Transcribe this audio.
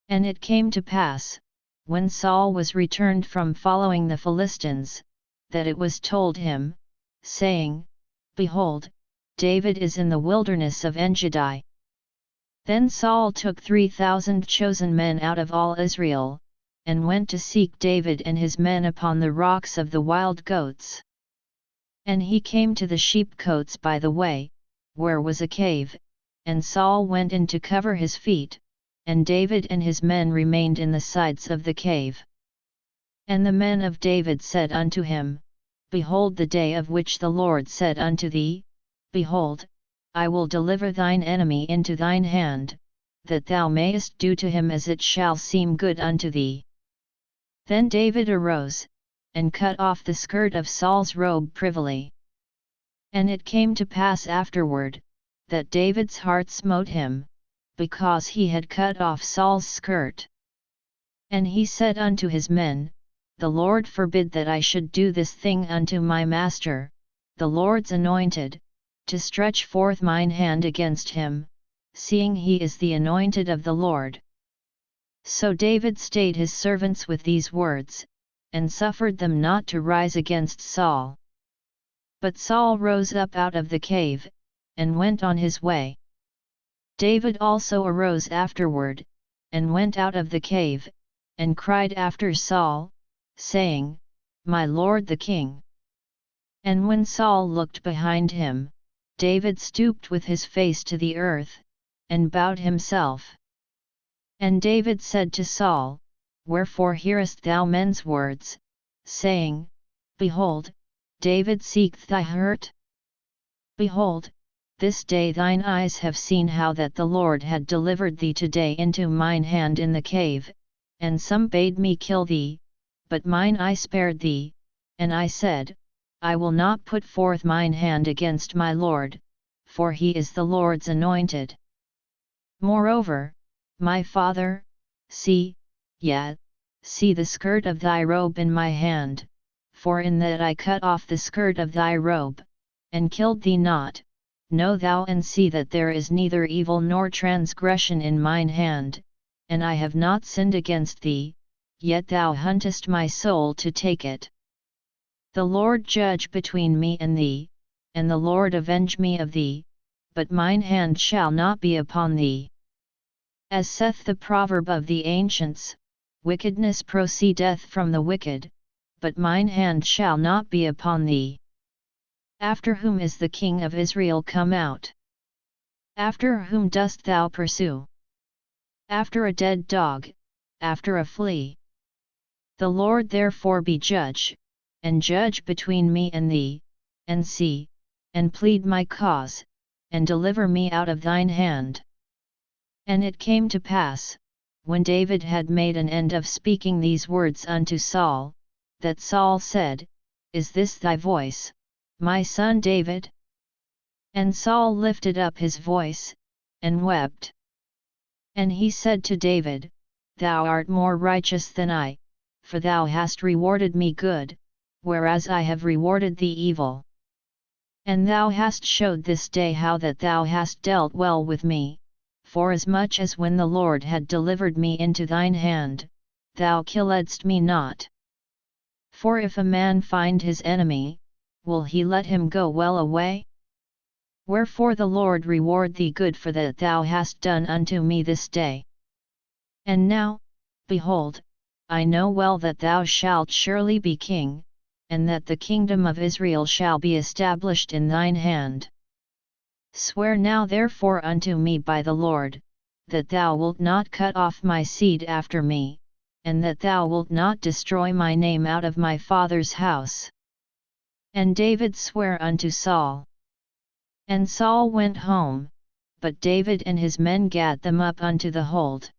And it came to pass, when Saul was returned from following the Philistines, that it was told him, saying, Behold, David is in the wilderness of Engedi. Then Saul took 3,000 chosen men out of all Israel, and went to seek David and his men upon the rocks of the wild goats. And he came to the sheepcotes by the way, where was a cave, and Saul went in to cover his feet, and David and his men remained in the sides of the cave. And the men of David said unto him, Behold the day of which the Lord said unto thee, Behold, I will deliver thine enemy into thine hand, that thou mayest do to him as it shall seem good unto thee. Then David arose, and cut off the skirt of Saul's robe privily. And it came to pass afterward, that David's heart smote him, because he had cut off Saul's skirt. And he said unto his men, The Lord forbid that I should do this thing unto my master, the Lord's anointed, to stretch forth mine hand against him, seeing he is the anointed of the Lord. So David stayed his servants with these words, and suffered them not to rise against Saul. But Saul rose up out of the cave, and went on his way. David also arose afterward, and went out of the cave, and cried after Saul, saying, My lord the king. And when Saul looked behind him, David stooped with his face to the earth, and bowed himself. And David said to Saul, Wherefore hearest thou men's words, saying, Behold, David seeketh thy hurt? Behold, this day thine eyes have seen how that the Lord had delivered thee today into mine hand in the cave, and some bade me kill thee, but mine eye spared thee, and I said, I will not put forth mine hand against my Lord, for he is the Lord's anointed. Moreover, my father, see, yet, see the skirt of thy robe in my hand, for in that I cut off the skirt of thy robe, and killed thee not, know thou and see that there is neither evil nor transgression in mine hand, and I have not sinned against thee, yet thou huntest my soul to take it. The Lord judge between me and thee, and the Lord avenge me of thee, but mine hand shall not be upon thee. As saith the proverb of the ancients, Wickedness proceedeth from the wicked, but mine hand shall not be upon thee. After whom is the king of Israel come out? After whom dost thou pursue? After a dead dog, after a flea. The Lord therefore be judge, and judge between me and thee, and see, and plead my cause, and deliver me out of thine hand. And it came to pass, when David had made an end of speaking these words unto Saul, that Saul said, Is this thy voice, my son David? And Saul lifted up his voice, and wept. And he said to David, Thou art more righteous than I, for thou hast rewarded me good, whereas I have rewarded thee evil. And thou hast showed this day how that thou hast dealt well with me, forasmuch as when the Lord had delivered me into thine hand, thou killedst me not. For if a man find his enemy, will he let him go well away? Wherefore the Lord reward thee good for that thou hast done unto me this day. And now, behold, I know well that thou shalt surely be king, and that the kingdom of Israel shall be established in thine hand. Swear now therefore unto me by the Lord, that thou wilt not cut off my seed after me, and that thou wilt not destroy my name out of my father's house. And David sware unto Saul. And Saul went home, but David and his men gat them up unto the hold.